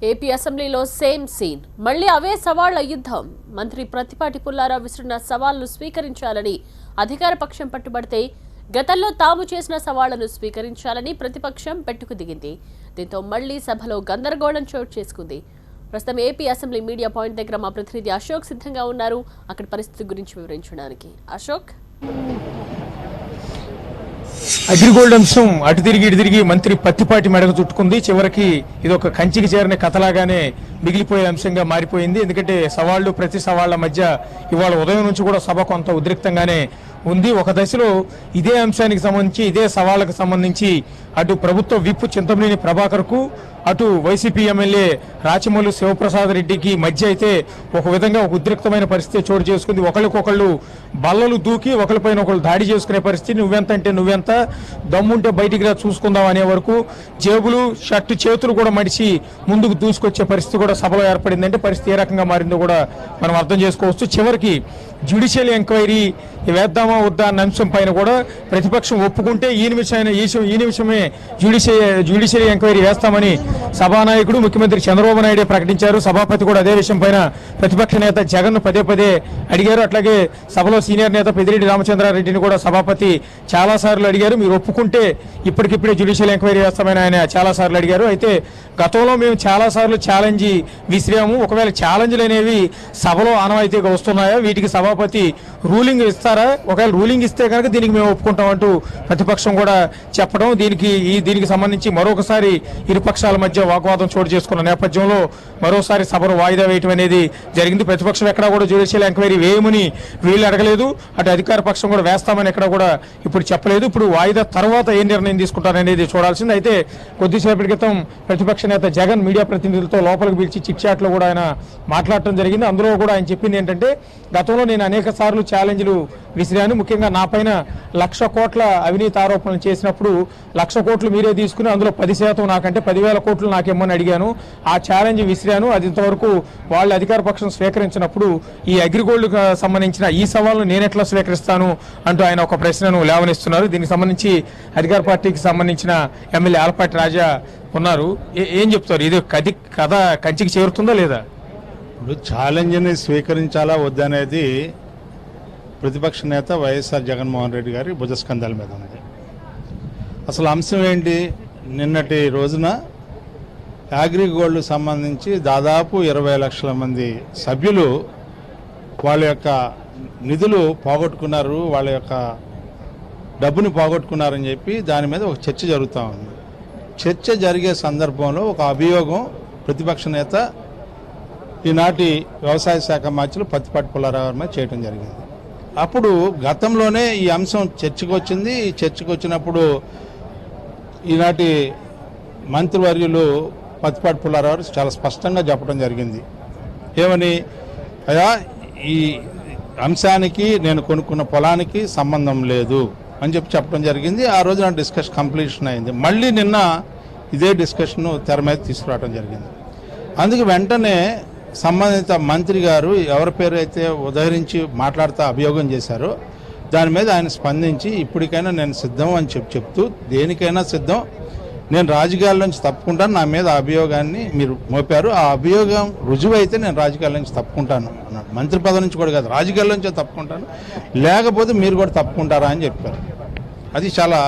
AP అసెంబ్లీలో same scene. మళ్లీ అవే సవాళ్ల యుద్ధం. మంత్రి ప్రత్తిపాటి పుల్లారావు విసిరిన సవాళ్లను స్వీకరించాలని అధికార పక్షం పట్టుబడితే గతంలో తాము చేసిన సవాళ్లను స్వీకరించాలని ప్రతిపక్షం పెట్టుకు దిగింది. దీంతో మళ్లీ సభలో గందరగోళం చోటు చేసుకుంది. ప్రస్తుతం ఏపీ అసెంబ్లీ మీడియా పాయింట్ దగ్గర మా ప్రతినిధి అశోక్ సిద్ధంగా ఉన్నారు. అక్కడ పరిస్థితి గురించి వివరించడానికి. అశోక్, అగ్రిగోల్డ్ అంశం అటు తిరిగి ఇటు తిరిగి మంత్రి ప్రత్తిపాటి మెడకు చుట్టుకుంది. చివరికి ఇది ఒక కంచికి చేరిన కథలాగానే మిగిలిపోయే అంశంగా మారిపోయింది. ఎందుకంటే సవాళ్లు ప్రతి సవాళ్ల మధ్య ఇవాళ ఉదయం నుంచి కూడా సభ కొంత ఉద్రిక్తంగానే ఉంది. ఒక దశలో ఇదే అంశానికి సంబంధించి ఇదే సవాళ్లకు సంబంధించి అటు ప్రభుత్వ విప్ చింతమనేని ప్రభాకర్ కు అటు వైసీపీ ఎమ్మెల్యే రాచమల్లు శివప్రసాద్ రెడ్డికి మధ్య అయితే ఒక విధంగా ఒక ఉద్రిక్తమైన పరిస్థితి చోటు చేసుకుంది. ఒకరికొకళ్ళు బల్లలు దూకి ఒకరిపైన ఒకళ్ళు దాడి చేసుకునే పరిస్థితి. నువ్వెంత అంటే నువ్వెంత, దమ్ముంటే బయటికి రా చూసుకుందాం అనే వరకు జేబులు షర్టు చేతులు కూడా మడిచి ముందుకు దూసుకొచ్చే పరిస్థితి కూడా సభలో ఏర్పడిందంటే పరిస్థితి ఏ రకంగా మారిందో కూడా మనం అర్థం చేసుకోవచ్చు. చివరికి జ్యుడిషియల్ ఎంక్వైరీ వేద్దామా వద్దా అన్న అంశం పైన కూడా ప్రతిపక్షం ఒప్పుకుంటే ఈ నిమిషమే జ్యుడిషియల్ ఎంక్వైరీ వేస్తామని సభానాయకుడు ముఖ్యమంత్రి చంద్రబాబు నాయుడు ప్రకటించారు. సభాపతి కూడా అదే విషయం పైన ప్రతిపక్ష నేత జగన్ పదే అడిగారు. అట్లాగే సభలో సీనియర్ నేత పెద్దిరెడ్డి రామచంద్రారెడ్డిని కూడా సభాపతి చాలా సార్లు అడిగారు. మీరు ఒప్పుకుంటే ఇప్పటికిప్పుడే జ్యుడిషియల్ ఎంక్వైరీ వేస్తామని ఆయన చాలా సార్లు అడిగారు. అయితే గతంలో మేము చాలా సార్లు ఛాలెంజ్ విసిరాము. ఒకవేళ ఛాలెంజ్లు అనేవి సభలో ఆనవాయితీగా వస్తున్నాయా, వీటికి సభాపతి రూలింగ్ ఇస్తారా, ఒకవేళ రూలింగ్ ఇస్తే కనుక దీనికి మేము ఒప్పుకుంటామంటూ ప్రతిపక్షం కూడా చెప్పడం, దీనికి సంబంధించి మరొకసారి ఇరుపక్షాల మధ్య వాగ్వాదం చోటు చేసుకున్న నేపథ్యంలో మరోసారి సభను వాయిదా వేయటం అనేది జరిగింది. ప్రతిపక్షం ఎక్కడా కూడా జ్యుడిషియల్ ఎంక్వైరీ వేయమని వీళ్ళు అడగలేదు, అటు అధికార పక్షం కూడా వేస్తామని ఎక్కడ కూడా ఇప్పుడు చెప్పలేదు. ఇప్పుడు వాయిదా తర్వాత ఏ నిర్ణయం తీసుకుంటారనేది చూడాల్సింది. అయితే కొద్దిసేపటి క్రితం ప్రతిపక్ష నేత జగన్ మీడియా ప్రతినిధులతో లోపలికి పిలిచి చిట్ చాట్లో కూడా ఆయన మాట్లాడటం జరిగింది. అందులో కూడా ఆయన చెప్పింది ఏంటంటే, గతంలో నేను అనేక సార్లు ఛాలెంజ్లు విసిరాను. ముఖ్యంగా నా పైన 1,00,000 కోట్ల అవినీతి ఆరోపణలు చేసినప్పుడు 1,00,000 కోట్లు మీరే తీసుకుని అందులో 10% నాకంటే 10,000 కోట్లు నాకేమని అడిగాను. ఆ ఛాలెంజ్ విసిరాను. అది ఇంతవరకు వాళ్ళు అధికార పక్షం స్వీకరించినప్పుడు ఈ అగ్రిగోల్డ్ సంబంధించిన ఈ సవాల్ను నేనెట్లా స్వీకరిస్తాను అంటూ ఆయన ఒక ప్రశ్నను లేవనిస్తున్నారు. దీనికి సంబంధించి అధికార పార్టీకి సంబంధించిన ఎమ్మెల్యే ఆలపాటి రాజా ఉన్నారు. ఏం చెప్తారు? ఇది కథ కంచికి చేరుతుందా లేదా? ఇప్పుడు ఛాలెంజ్ని స్వీకరించాలా వద్దనేది ప్రతిపక్ష నేత వైఎస్ఆర్ జగన్మోహన్ రెడ్డి గారి భుజస్కంధాల మీద ఉంది. అసలు అంశం ఏంటి? నిన్నటి రోజున అగ్రిగోల్డ్ సంబంధించి దాదాపు 20 లక్షల మంది సభ్యులు వాళ్ళ యొక్క నిధులు పోగొట్టుకున్నారు, వాళ్ళ యొక్క డబ్బుని పోగొట్టుకున్నారని చెప్పి దాని మీద ఒక చర్చ జరుగుతూ ఉంది. చర్చ జరిగే సందర్భంలో ఒక అభియోగం ప్రతిపక్ష నేత ఈనాటి వ్యవసాయ శాఖ మంత్రులు ప్రత్తిపాటి పుల్లారావు గారి మీద చేయడం జరిగింది. అప్పుడు గతంలోనే ఈ అంశం చర్చకు వచ్చింది. ఈ చర్చకు వచ్చినప్పుడు ఈనాటి మంత్రివర్యులు ప్రత్తిపాటి పుల్లారావు గారు చాలా స్పష్టంగా చెప్పడం జరిగింది. ఏమని? అయ్యా, ఈ అంశానికి నేను కొనుక్కున్న పొలానికి సంబంధం లేదు అని చెప్పడం జరిగింది. ఆ రోజు నా డిస్కషన్ కంప్లీషన్ అయింది. మళ్ళీ నిన్న ఇదే డిస్కషన్ తెర మీద తీసుకురావడం జరిగింది. అందుకు వెంటనే సంబంధిత మంత్రి గారు ఎవరి పేరు అయితే ఉదహరించి మాట్లాడుతూ అభియోగం చేశారో దాని మీద ఆయన స్పందించి ఇప్పటికైనా నేను సిద్ధం అని చెప్తూ దేనికైనా సిద్ధం, నేను రాజకీయాల నుంచి తప్పుకుంటాను, నా మీద అభియోగాన్ని మీరు మోపారు, ఆ అభియోగం రుజువు అయితే నేను రాజకీయాల నుంచి తప్పుకుంటాను అన్నాడు. మంత్రి పదవి నుంచి కూడా కాదు, రాజకీయాల నుంచే తప్పుకుంటాను, లేకపోతే మీరు కూడా తప్పుకుంటారా అని చెప్పారు. అది చాలా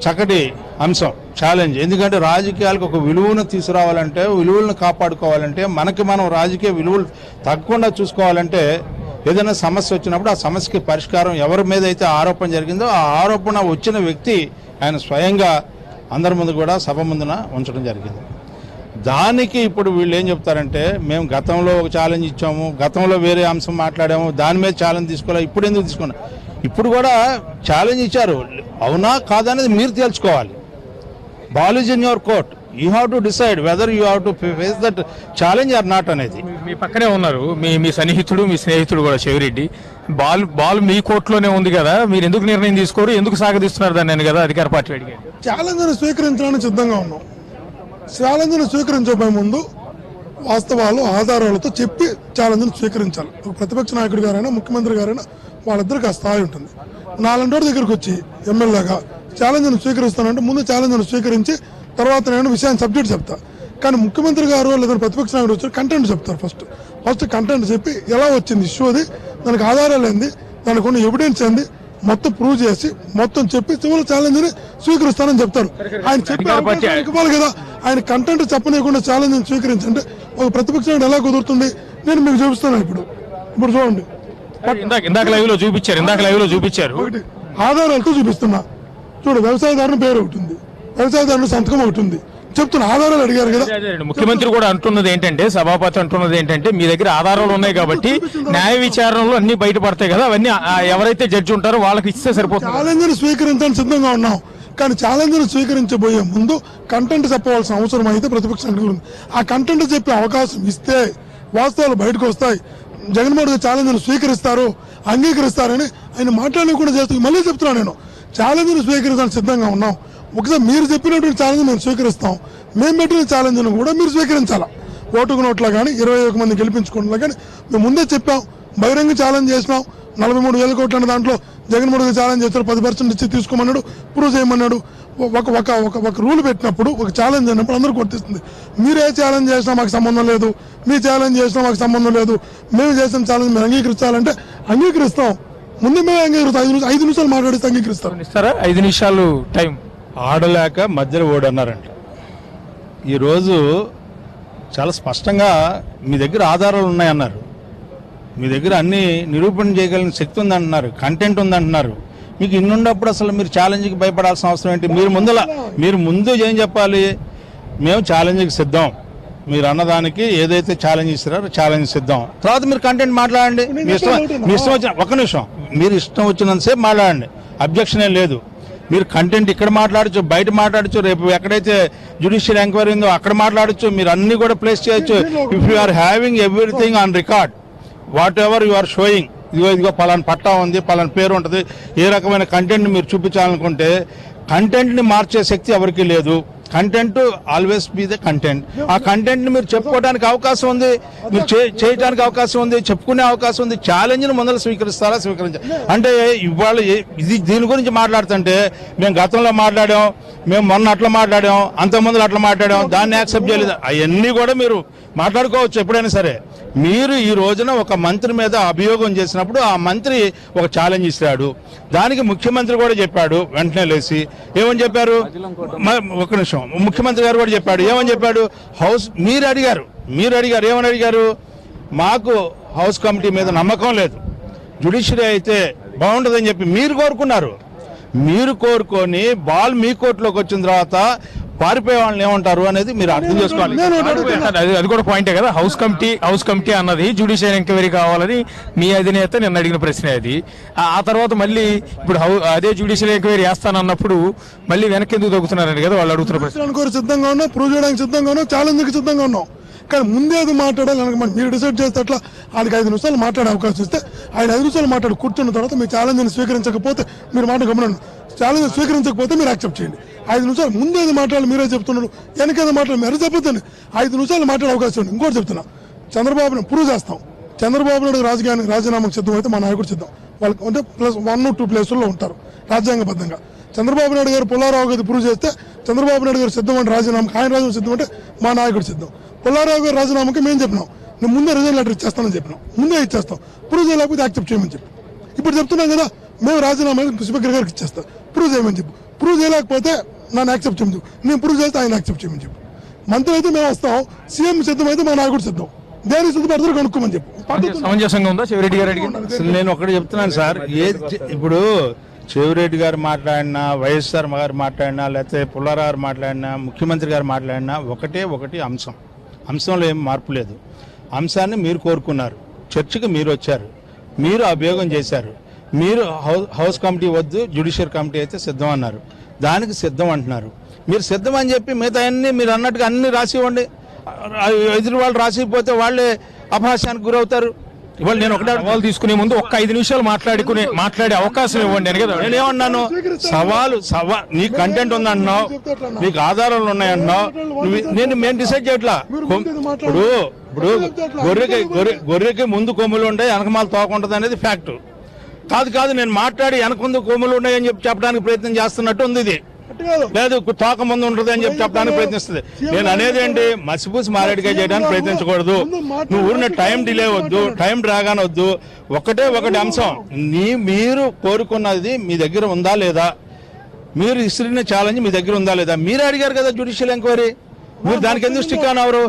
చక్కటి అంశం, ఛాలెంజ్. ఎందుకంటే రాజకీయాలకు ఒక విలువను తీసుకురావాలంటే, విలువలను కాపాడుకోవాలంటే, మనకి మనం రాజకీయ విలువలు తగ్గకుండా చూసుకోవాలంటే ఏదైనా సమస్య వచ్చినప్పుడు ఆ సమస్యకి పరిష్కారం ఎవరి మీద అయితే ఆరోపణ జరిగిందో ఆ ఆరోపణ వచ్చిన వ్యక్తి ఆయన స్వయంగా అందరి ముందు కూడా సభ ముందున ఉంచడం జరిగింది. దానికి ఇప్పుడు వీళ్ళు ఏం చెప్తారంటే, మేము గతంలో ఒక ఛాలెంజ్ ఇచ్చాము, గతంలో వేరే అంశం మాట్లాడాము, దాని మీద ఛాలెంజ్ తీసుకోవాలి, ఇప్పుడు ఎందుకు తీసుకున్నాం? ఇప్పుడు కూడా ఛాలెంజ్ ఇచ్చారు, అవునా కాదనేది మీరు తేల్చుకోవాలి. Ball is in your court, you have to decide whether you have to face that challenge or not అనేది. మీ పక్కనే ఉన్నారు మీ సన్నిహితుడు, మీ స్నేహితుడు కూడా చెవిరెడ్డి. బాల్ మీ కోర్టులోనే ఉంది కదా, మీరు ఎందుకు నిర్ణయం తీసుకోరు, ఎందుకు సాగదీస్తున్నారు దాన్ని కదా అధికార పార్టీ అడిగారు. ఛాలెంజ్ను స్వీకరించడానికి సిద్ధంగా ఉన్నాం. ఛాలెంజ్ను స్వీకరించబోయే ముందు వాస్తవాలు ఆధారాలతో చెప్పి ఛాలెంజ్ను స్వీకరించాలి. ఒక ప్రతిపక్ష నాయకుడు గారైనా ముఖ్యమంత్రి గారైనా వాళ్ళిద్దరికి ఆ స్థాయి ఉంటుంది. నాలుగు దగ్గరికి వచ్చి ఎమ్మెల్యేగా ఛాలెంజ్ను స్వీకరిస్తానంటే ముందు ఛాలెంజ్ను స్వీకరించి తర్వాత నేను విషయాన్ని సబ్జెక్ట్ చెప్తా. కానీ ముఖ్యమంత్రి గారు లేదా ప్రతిపక్ష నాయకుడు వచ్చి కంటెంట్ చెప్తారు. ఫస్ట్ కంటెంట్ చెప్పి ఎలా వచ్చింది ఇష్యూ, అది దానికి ఆధారాలు ఏంది, దానికి ఉన్న ఎవిడెన్స్ ఏంది మొత్తం ప్రూవ్ చేసి మొత్తం చెప్పి చివరి ఛాలెంజ్ ని స్వీకరిస్తానని చెప్తారు. ఆయన చెప్పి ఇవ్వాలి కదా, ఆయన కంటెంట్ చెప్పనీయకుండా ఛాలెంజ్ స్వీకరించంటే ఒక ప్రతిపక్ష నాయకుడు ఎలా కుదురుతుంది? నేను మీకు చూపిస్తాను. ఇప్పుడు చూడండి, ఇందాక లైవ్ లో చూపించారు. ఒకటి ఆధారాలతో చూపిస్తున్నా. చూడు, వ్యవసాయదారుని పేరు ఒకటి ఉంది, వ్యవసాయదారుని సంతకం ఒకటి ఉంది, చెప్తున్నా. ఆధారాలు అడిగారు కదా. ముఖ్యమంత్రి కూడా అంటున్నది ఏంటంటే, సభాపతి అంటున్నది ఏంటంటే, మీ దగ్గర ఆధారాలు ఉన్నాయి కాబట్టి న్యాయ విచారణలో అన్ని బయటపడతాయి కదా, అవన్నీ ఎవరైతే జడ్జి ఉంటారో వాళ్ళకి ఇస్తే సరిపోతుంది. ఛాలెంజ్ ని స్వీకరించడానికి సిద్ధంగా ఉన్నాం, కానీ ఛాలెంజ్ ని స్వీకరించబోయే ముందు కంటెంట్ చెప్పవలసిన అవసరం అయితే ప్రతిపక్షానికి ఉంది. ఆ కంటెంట్ చెప్పే అవకాశం ఇస్తే వాస్తవాలు బయటకు వస్తాయి. జగన్మోహన్ రెడ్డి ఛాలెంజ్ ని స్వీకరిస్తారు, అంగీకరిస్తారని ఆయన మాట్లాడకుండా చేస్తూ మళ్ళీ చెప్తున్నాను. నేను ఛాలెంజ్ ని స్వీకరించడానికి సిద్ధంగా ఉన్నాం. ఒకసారి మీరు చెప్పినటువంటి ఛాలెంజ్ మేము స్వీకరిస్తాం, మేము పెట్టిన ఛాలెంజ్ను కూడా మీరు స్వీకరించాలా. ఓటుకు నోట్లా కానీ 21 మంది గెలిపించుకోవడంలో కానీ మేము ముందే చెప్పాం. బహిరంగ ఛాలెంజ్ చేసినాం. 43,000 కోట్ల అనే దాంట్లో జగన్మోహన్ రెడ్డి ఛాలెంజ్ చేస్తారు, 10% ఇచ్చి తీసుకోమన్నాడు, ప్రూవ్ చేయమన్నాడు. ఒక రూల్ పెట్టినప్పుడు, ఒక ఛాలెంజ్ అయినప్పుడు అందరూ వర్తిస్తుంది. మీరే ఛాలెంజ్ చేసినా మాకు సంబంధం లేదు, మీ ఛాలెంజ్ చేసినా మాకు సంబంధం లేదు, మేము చేసిన ఛాలెంజ్ మేము అంగీకరించాలంటే అంగీకరిస్తాం. ముందే మేము అంగీకరిస్తాం. 5 నిమిషాలు మాట్లాడిస్తే అంగీకరిస్తాం. ఇస్తారా 5 నిమిషాలు టైం? ఆడలేక మధ్యలో ఓడన్నారంట. ఈరోజు చాలా స్పష్టంగా మీ దగ్గర ఆధారాలు ఉన్నాయన్నారు, మీ దగ్గర అన్ని నిరూపణ చేయగలిగిన శక్తి ఉందంటున్నారు, కంటెంట్ ఉందంటున్నారు. మీకు ఇన్నున్నప్పుడు అసలు మీరు ఛాలెంజ్కి భయపడాల్సిన అవసరం ఏంటి? మీరు ముందు ఏం చెప్పాలి? మేము ఛాలెంజ్కి సిద్ధం, మీరు అన్నదానికి ఏదైతే ఛాలెంజ్ ఇస్తారో ఛాలెంజ్ సిద్ధం. తర్వాత మీరు కంటెంట్ మాట్లాడండి, మీ ఇష్టం వచ్చిన ఒక్క నిమిషం, మీరు ఇష్టం వచ్చినంతసేపు మాట్లాడండి, అబ్జెక్షన్ ఏం లేదు. మీరు కంటెంట్ ఇక్కడ మాట్లాడచ్చు, బయట మాట్లాడచ్చు, రేపు ఎక్కడైతే జ్యుడిషియల్ ఎంక్వైరీ ఉందో అక్కడ మాట్లాడచ్చు, మీరు అన్ని కూడా ప్లేస్ చేయొచ్చు. If you are having everything on record, whatever you are showing, ఇదిగో పలానా పట్టా ఉంది, పలానా పేరు ఉంటుంది, ఏ రకమైన కంటెంట్ మీరు చూపించాలనుకుంటే కంటెంట్ని మార్చే శక్తి ఎవరికి లేదు. Content always be the content. ఆ కంటెంట్ ని మీరు చెప్పుకోవడానికి అవకాశం ఉంది, మీరు చేయడానికి అవకాశం ఉంది, చెప్పుకునే అవకాశం ఉంది. ఛాలెంజ్ ను ముందర స్వీకరించాలి. అంటే ఇవాళ దీని గురించి మాట్లాడుతుంటే మేము గతంలో మాట్లాడాం, మేము మొన్న అట్లా మాట్లాడాం, అంతకుముందు అట్లా మాట్లాడాం, దాన్ని యాక్సెప్ట్ చేయలేదు. అవన్నీ కూడా మీరు మాట్లాడుకోవచ్చు ఎప్పుడైనా సరే. మీరు ఈ రోజున ఒక మంత్రి మీద అభియోగం చేసినప్పుడు ఆ మంత్రి ఒక ఛాలెంజ్ ఇస్తాడు, దానికి ముఖ్యమంత్రి కూడా చెప్పాడు. వెంటనే లేచి ఏమని చెప్పారు? ఒక నిమిషం, ముఖ్యమంత్రి గారు కూడా చెప్పాడు. ఏమని చెప్పాడు? మీరు అడిగారు ఏమని అడిగారు? మాకు హౌస్ కమిటీ మీద నమ్మకం లేదు, జ్యుడిషియరీ అయితే బాగుంటుందని చెప్పి మీరు కోరుకున్నారు. మీరు కోరుకొని బాల్ మీ కోర్టులోకి వచ్చిన తర్వాత పారిపోయే వాళ్ళని ఏమంటారు అనేది మీరు అర్థం చేసుకోవాలి. అది కూడా పాయింటే కదా. హౌస్ కమిటీ అన్నది జ్యుడిషియల్ ఎంక్వైరీ కావాలని మీ అధినేత నిన్న అడిగిన ప్రశ్న అది. ఆ తర్వాత మళ్ళీ ఇప్పుడు అదే జ్యుడిషియల్ ఎంక్వైరీ చేస్తానన్నప్పుడు మళ్ళీ వెనక్కి ఎందుకు తగ్గుతున్నారని కదా వాళ్ళు అడుగుతున్న ప్రశ్న. సిద్ధంగా ఉన్నాం, ప్రూవ్ చేయడానికి సిద్ధంగా ఉన్నాం, ఛాలెంజ్కి సిద్ధంగా ఉన్నాం. కానీ ముందే అది మాట్లాడాలి. మీరు డిసైడ్ చేస్తే అట్లా ఆయనకి 5 నిమిషాలు మాట్లాడే అవకాశం ఇస్తే ఆయన 5 నిమిషాలు మాట్లాడి కూర్చున్న తర్వాత మీ ఛాలెంజ్ని స్వీకరించకపోతే మీరు మాట గమనండి. ఛాలెంజ్ స్వీకరించకపోతే మీరు యాక్సెప్ట్ చేయండి. 5 నిమిషాలు ముందు ఏది మాట్లాడాలి మీరే చెప్తున్నారు, వెనకేదో మాట్లాడాలి మీరు చెప్పొద్దండి. 5 నిమిషాలు మాట్లాడే అవకాశం ఉంది. ఇంకోటి చెప్తున్నా, చంద్రబాబుని ప్రూవ్ చేస్తాం. చంద్రబాబు నాయుడు రాజకీయానికి రాజీనామాకు సిద్ధం అయితే మా నాయకుడు సిద్ధం. వాళ్ళకి అంటే +1 or 2 ప్లేసుల్లో ఉంటారు రాజ్యాంగబద్ధంగా. చంద్రబాబు నాయుడు గారు పుల్లారావు గారు ప్రూవ్ చేస్తే చంద్రబాబు నాయుడు గారు సిద్ధం అంటే రాజీనామాకి, ఆయన రాజీనామా సిద్ధం అంటే మా నాయకుడు సిద్ధం. పుల్లారావు గారు రాజీనామాకి మేము చెప్పినాం, నేను ముందే రిజైన్ లెటర్ ఇచ్చేస్తానని చెప్పినాం, ముందే ఇచ్చేస్తాం. ప్రూవ్ చేయలేకపోతే యాక్సెప్ట్ చేయమని చెప్పి ఇప్పుడు చెప్తున్నాం కదా. మేము రాజీనామా స్పీకర్ గారికి ఇచ్చేస్తాం, ప్రూవ్ చేయమని చెప్పు. ప్రూవ్ చేయలేకపోతే నన్ను యాక్సెప్ట్ చేయమని చెప్పు, నేను ప్రూవ్ చేస్తే ఆయన యాక్సెప్ట్ చేయమని చెప్పు. మంత్రి అయితే మేము వస్తాం, సీఎం సిద్ధం అయితే మా నాయకుడు సిద్ధం, దేనికి సిద్ధపడతారు కనుక్కోమని చెప్పు. సమంజసంగా ఉందా చెవిరెడ్డి గారు అడిగి? నేను ఒకటి చెప్తున్నాను సార్, ఇప్పుడు చెవిరెడ్డి గారు మాట్లాడినా, వైఎస్ఆర్ గారు మాట్లాడినా, లేకపోతే పుల్లారావు గారు మాట్లాడినా, ముఖ్యమంత్రి గారు మాట్లాడినా ఒకటి అంశంలో ఏం మార్పు లేదు. అంశాన్ని మీరు కోరుకున్నారు, చర్చకు మీరు వచ్చారు, మీరు అభియోగం చేశారు. మీరు హౌస్ కమిటీ వద్దు, జ్యుడిషియల్ కమిటీ అయితే సిద్ధం అన్నారు, దానికి సిద్ధం అంటున్నారు. మీరు సిద్ధం అని చెప్పి మిగతా అన్ని మీరు అన్నట్టుగా అన్ని రాసి ఇవ్వండి. ఎదురు వాళ్ళు రాసిపోతే వాళ్ళే అపహాస్యానికి గురవుతారు. ఇవాళ నేను ఒకటే సవాల్ తీసుకునే ముందు ఒక్క 5 నిమిషాలు మాట్లాడే అవకాశం ఇవ్వండి అని కదా. నేనేమన్నాను? నీ కంటెంట్ ఉందంటున్నావు, నీకు ఆధారాలు ఉన్నాయంటున్నావు, మేము డిసైడ్ చేయట్లా. ఇప్పుడు గొర్రెకి ముందు కొమ్ములు ఉంటాయి, వెనకమాల తోక ఉంటుంది అనేది ఫ్యాక్ట్. కాదు నేను మాట్లాడి వెనక ముందు కొమ్ములు ఉన్నాయని చెప్పి చెప్పడానికి ప్రయత్నం చేస్తున్నట్టు ఉంది. ఇది లేదు తోక ముందు ఉంటుంది అని చెప్పి చెప్పడానికి ప్రయత్నిస్తుంది. నేను అనేది ఏంటి, మసిపూసి మారేడుగా చేయడానికి ప్రయత్నించకూడదు. నువ్వు ఊరిని టైం డిలే వద్దు, టైం డ్రాగాన్ వద్దు. ఒకటి అంశం, మీరు కోరుకున్నది మీ దగ్గర ఉందా లేదా, మీరు ఇస్తున్న ఛాలెంజ్ మీ దగ్గర ఉందా లేదా, మీరే అడిగారు కదా జ్యుడిషియల్ ఎంక్వైరీ, మీరు దానికి ఎందుకు స్టిక్ అన్నారు?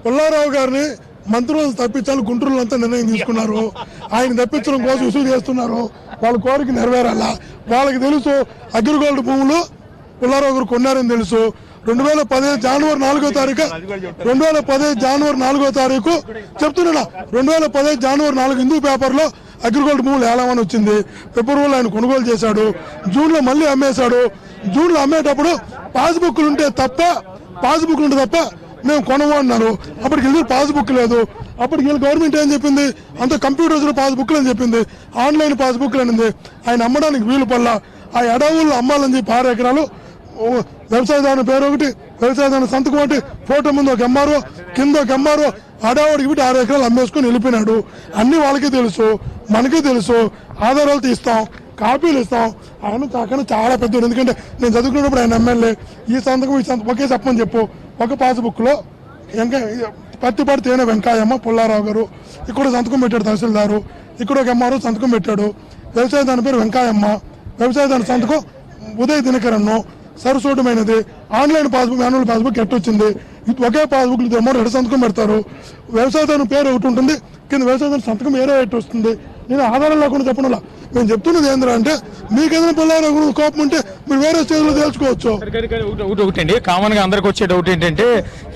పుల్లారావు గారిని మంత్రులు తప్పించాలి, గుంటూరులో అంతా నిర్ణయం తీసుకున్నారు. ఆయన తప్పించడం కోసం విసుగు చేస్తున్నారు. వాళ్ళ కోరిక నెరవేరాలా? వాళ్ళకి తెలుసు అగ్రిగోల్డ్ భూములు పుల్లారావు గారు కొన్నారని తెలుసు. 2015 జనవరి 4వ తారీఖు 2015 జనవరి 4వ తారీఖు చెప్తున్నా, 2015 జనవరి 4 హిందూ పేపర్లో అగ్రిగోల్డ్ భూములు ఏలామని వచ్చింది. ఫిబ్రవరిలో ఆయన కొనుగోలు చేశాడు, జూన్లో మళ్ళీ అమ్మేశాడు. జూన్లో అమ్మేటప్పుడు పాస్బుక్లు ఉంటే తప్ప మేము కొనము అన్నారు. అప్పటికి వెళ్ళి పాస్బుక్ లేదు. అప్పటికి వెళ్ళి గవర్నమెంట్ ఏం చెప్పింది, అంత కంప్యూటర్స్ పాస్బుక్లు అని చెప్పింది, ఆన్లైన్ పాస్బుక్లు అనింది. ఆయన అమ్మడానికి వీలు పల్ల. ఆ ఎడవుల్లో అమ్మాలని చెప్పి 6 ఎకరాలు వ్యవసాయదారుని పేరు ఒకటి, వ్యవసాయదారుని సంతకం ఒకటి, ఫోటో ముందు ఒక ఎంఆర్ఓ, కింద ఒక ఎంఆర్ఓ, అడావుడికి పెట్టి 6 ఎకరాలు అమ్మేసుకొని వెళ్ళిపోయినాడు. అన్ని వాళ్ళకి తెలుసు, మనకి తెలుసు. ఆధారాలు తీస్తాం, కాపీలు ఇస్తాం. ఆయన కాకుండా చాలా పెద్దోడు. ఎందుకంటే నేను చదువుకున్నప్పుడు ఆయన ఎమ్మెల్యే. ఈ సంతకం ఒకే చెప్పమని చెప్పు. ఒక పాస్బుక్లో పత్తిపాటి తేనె వెంకాయమ్మ పుల్లారావు గారు ఇక్కడ సంతకం పెట్టాడు తహసీల్దారు. ఇక్కడ ఒక ఎంఆర్ఓ సంతకం పెట్టాడు. వ్యవసాయదాని పేరు వెంకాయమ్మ, వ్యవసాయదాని సంతకం ఉదయ్ దినకరన్ను. సరసోటమైనది ఆన్లైన్ పాస్బుక్, మాన్యువల్ పాస్బుక్ ఎట్టొచ్చింది. ఒకే పాస్బుక్ 2 సంతకం పెడతారు. వ్యవసాయదాని పేరు ఒకటి ఉంటుంది, కింద వ్యవసాయదాని సంతకం వేరే ఎట్టు వస్తుంది. నేను ఆధారం లేకుండా చెప్పడం. మేము చెప్తున్నది ఏంద్రా అంటే, మీకు ఏదైనా పుల్లారావు కోపం ఉంటే మీరు వేరే స్టేజ్లో తెలుసుకోవచ్చు. ఒకటి అండి, కామన్ గా అందరికి వచ్చే డౌట్ ఏంటంటే,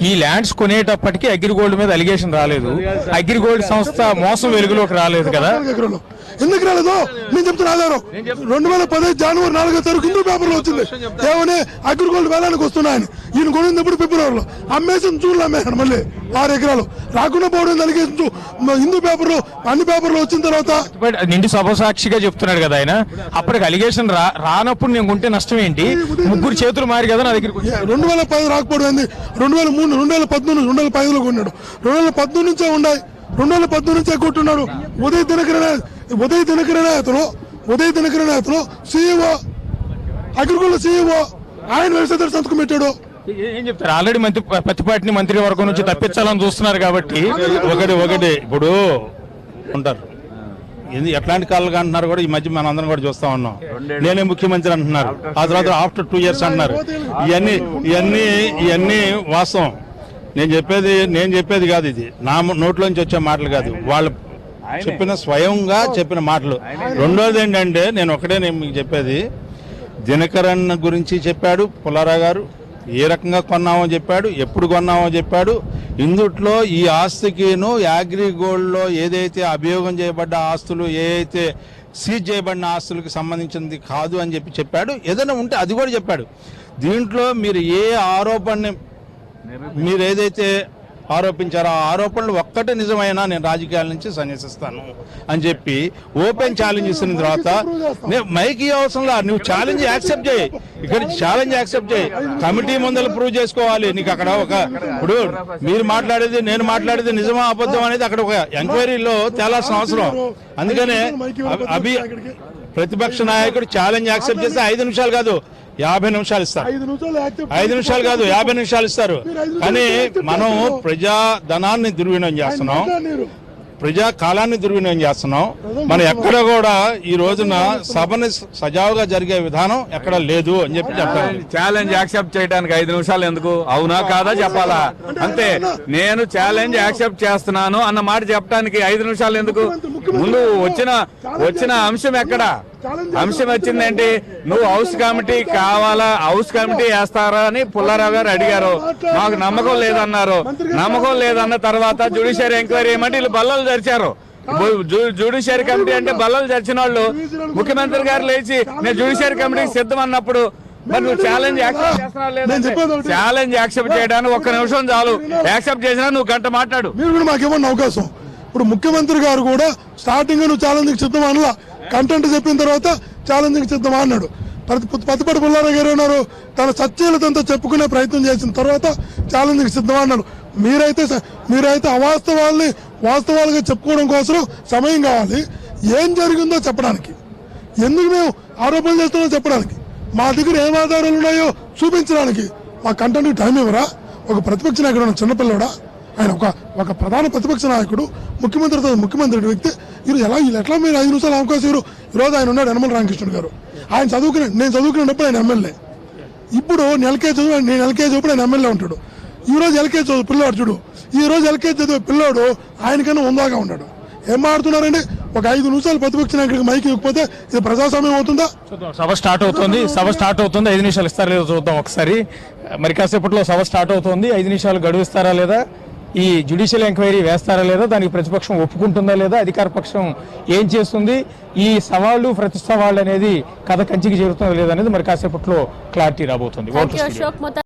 ఈ ల్యాండ్స్ కొనేటప్పటికి అగ్రిగోల్డ్ మీద అలిగేషన్ రాలేదు, అగ్రిగోల్డ్ సంస్థ మోసం వెలుగులోకి రాలేదు కదా. ఎందుకు రాలేదు నేను చెప్తున్నా ఆధారం. 2015 జనవరి 4వ తారీఖు హిందూ పేపర్లో వచ్చింది. ఏమని అగ్రిగోల్డ్ వేలానికి వస్తున్నాయని. ఈయన కొనింది ఇప్పుడు ఫిబ్రవరిలో, అమ్మేసిన జూన్లో అమ్మేశాడు. మళ్ళీ 6 ఎకరాలు రాకుండా పోవడం అలిగేషన్ హిందూ పేపర్లో, అన్ని పేపర్లో వచ్చిన తర్వాత నిండి సభసాక్షిగా చెప్తున్నాడు కదా ఆయన. అప్పటికి అలిగేషన్ రానప్పుడు నేను కొంటే నష్టం ఏంటి? 3 చేతులు మారి కదా నా దగ్గర. 2010 రాకపోవడం ఏంది? 2003, 2014, 2015లో కొన్నాడు. 2014 నుంచే ఉన్నాయి. 2014 నుంచే కొట్టున్నాడు. ఉదయ్ దినకరణ అతను CEO, అగ్రిగోల్డ్ CEO. ఆయన వ్యవసాయ సంతకం పెట్టాడు. ఏం చెప్తారు? ఆల్రెడీ పత్తిపాటిని మంత్రివర్గం నుంచి తప్పించాలని చూస్తున్నారు కాబట్టి ఒకటి ఇప్పుడు ఉంటారు. ఎట్లాంటి కాళ్ళు అంటున్నారు కూడా ఈ మధ్య మనం అందరం కూడా చూస్తా ఉన్నాం. నేనే ముఖ్యమంత్రి అంటున్నారు, ఆ తర్వాత ఆఫ్టర్ 2 years అంటున్నారు. ఇవన్నీ వాస్తవం. నేను చెప్పేది కాదు, ఇది నా నోట్లోంచి వచ్చే మాటలు కాదు, వాళ్ళు స్వయంగా చెప్పిన మాటలు. రెండోది ఏంటంటే, నేను మీకు చెప్పేది, దినకరన్ గురించి చెప్పాడు పుల్లారావు గారు. ఏ రకంగా కొన్నామో చెప్పాడు, ఎప్పుడు కొన్నామో చెప్పాడు. ఇందుట్లో ఈ ఆస్తికిను అగ్రిగోల్డ్లో ఏదైతే అభియోగం చేయబడ్డ ఆస్తులు, ఏదైతే సీజ్ చేయబడిన ఆస్తులకు సంబంధించింది కాదు అని చెప్పాడు. ఏదైనా ఉంటే అది కూడా చెప్పాడు. దీంట్లో మీరు ఏ ఆరోపణని మీరు ఏదైతే ఆరోపించారో ఆ ఆరోపణలు ఒక్కటే నిజమైనా నేను రాజకీయాల నుంచి సన్యసిస్తాను అని చెప్పి ఓపెన్ ఛాలెంజ్ ఇస్తున్న తర్వాత మైకి అవసరంలా నువ్వు ఛాలెంజ్ యాక్సెప్ట్ చేయి. ఇక్కడ ఛాలెంజ్ యాక్సెప్ట్ చేయి. కమిటీ ముందర ప్రూవ్ చేసుకోవాలి. నీకు అక్కడ ఇప్పుడు మీరు మాట్లాడేది నేను మాట్లాడేది నిజమా అబద్ధం అనేది అక్కడ ఒక ఎంక్వైరీలో తేలాల్సిన అవసరం. అందుకనే ప్రతిపక్ష నాయకుడు ఛాలెంజ్ యాక్సెప్ట్ చేస్తే 5 నిమిషాలు కాదు 50 నిమిషాలు ఇస్తారు. 5 నిమిషాలు కాదు 50 నిమిషాలు ఇస్తారు. కానీ మనం ప్రజా ధనాన్ని దుర్వినియోగం చేస్తున్నాం, ప్రజా కాలాన్ని దుర్వినియోగం చేస్తున్నాం. మనం ఎక్కడ కూడా ఈ రోజున సభని సజావుగా జరిగే విధానం ఎక్కడ లేదు అని చెప్పారు. ఛాలెంజ్ యాక్సెప్ట్ చేయడానికి 5 నిమిషాలు ఎందుకు? అవునా కాదా చెప్పాలా? అంతే. నేను ఛాలెంజ్ యాక్సెప్ట్ చేస్తున్నాను అన్న మాట చెప్పడానికి 5 నిమిషాలు ఎందుకు? ముందు వచ్చిన అంశం ఎక్కడ? అంశం వచ్చిందేంటి? నువ్వు హౌస్ కమిటీ కావాలా, హౌస్ కమిటీ వేస్తారా అని పుల్లారావు గారు అడిగారు. మాకు నమ్మకం లేదన్నారు. నమ్మకం లేదన్న తర్వాత జ్యుడిషియరీ ఎంక్వైరీ ఏమంటే వీళ్ళు బల్లలు తెరిచారు. జ్యుడిషియరీ కమిటీ అంటే బల్లలు తెరిచిన వాళ్ళు. ముఖ్యమంత్రి గారు లేచి నేను జ్యుడిషియరీ కమిటీకి సిద్ధం అన్నప్పుడు మరి నువ్వు ఛాలెంజ్ యాక్సెప్ట్ చేస్తున్నావు లేదా? ఛాలెంజ్ యాక్సెప్ట్ చేయడానికి 1 నిమిషం చాలు. యాక్సెప్ట్ చేసినా నువ్వు గంట మాట్లాడు. మీరు కూడా మాకేమన్నా అవకాశం. ఇప్పుడు ముఖ్యమంత్రి గారు కూడా స్టార్టింగ్ నువ్వు ఛాలెంజ్కి సిద్ధం అనలా, కంటెంట్ చెప్పిన తర్వాత ఛాలెంజ్కి సిద్ధమా అన్నాడు. పత్తిపాటి పుల్లారావు గారు ఉన్నారు, తన సత్యలతంతో చెప్పుకునే ప్రయత్నం చేసిన తర్వాత ఛాలెంజ్కి సిద్ధమా అన్నాడు. మీరైతే అవాస్తవాల్ని వాస్తవాలుగా చెప్పుకోవడం కోసం సమయం కావాలి. ఏం జరిగిందో చెప్పడానికి, ఎందుకు మేము ఆరోపణలు చేస్తున్నామో చెప్పడానికి. మా దగ్గర ఏం ఆధారాలు ఉన్నాయో చూపించడానికి మా కంటెంట్ టైం ఇవ్వరా? ఒక ప్రతిపక్ష నాయకుడు ఉన్న చిన్నపిల్లడా? ఆయన ఒక ప్రధాన ప్రతిపక్ష నాయకుడు, ముఖ్యమంత్రి వ్యక్తి. వీళ్ళు ఎట్లా మీరు 5 నిమిషాలు అవకాశం ఇవ్వరు? ఈరోజు ఆయన ఉన్నాడు యనమల రామకృష్ణుడు గారు. నేను చదువుకునేటప్పుడు ఆయన ఎమ్మెల్యే. ఇప్పుడు నేను ఎల్కేజీ చదువుప్పుడు ఆయన ఎమ్మెల్యే ఉంటాడు. ఈ రోజు ఎల్కేజీ చదువు పిల్లాడు చూడు, ఈ రోజు ఎల్కేజీ చదివే పిల్లాడు ఆయనకన్నా ఉందాగా ఉన్నాడు. ఏం మాడుతున్నారండి? ఒక 5 నిమిషాలు ప్రతిపక్ష నాయకుడికి మైక్ ఇవ్వకపోతే ఇది ప్రజాస్వామ్యం అవుతుందా? చూద్దాం, సభ స్టార్ట్ అవుతుంది. 5 నిమిషాలు ఇస్తారా లేదో చూద్దాం ఒకసారి. మరి కాసేపట్లో సభ స్టార్ట్ అవుతుంది. 5 నిమిషాలు గడువు ఇస్తారా లేదా, ఈ జ్యుడిషియల్ ఎంక్వైరీ వేస్తారా లేదా, దానికి ప్రతిపక్షం ఒప్పుకుంటుందా లేదా, అధికార పక్షం ఏం చేస్తుంది, ఈ సవాళ్లు ప్రతి సవాళ్ళు అనేది కథ కంచికి చేరుతుందా లేదా అనేది మరి కాసేపట్లో క్లారిటీ రాబోతుంది. థాంక్యూ అశోక్.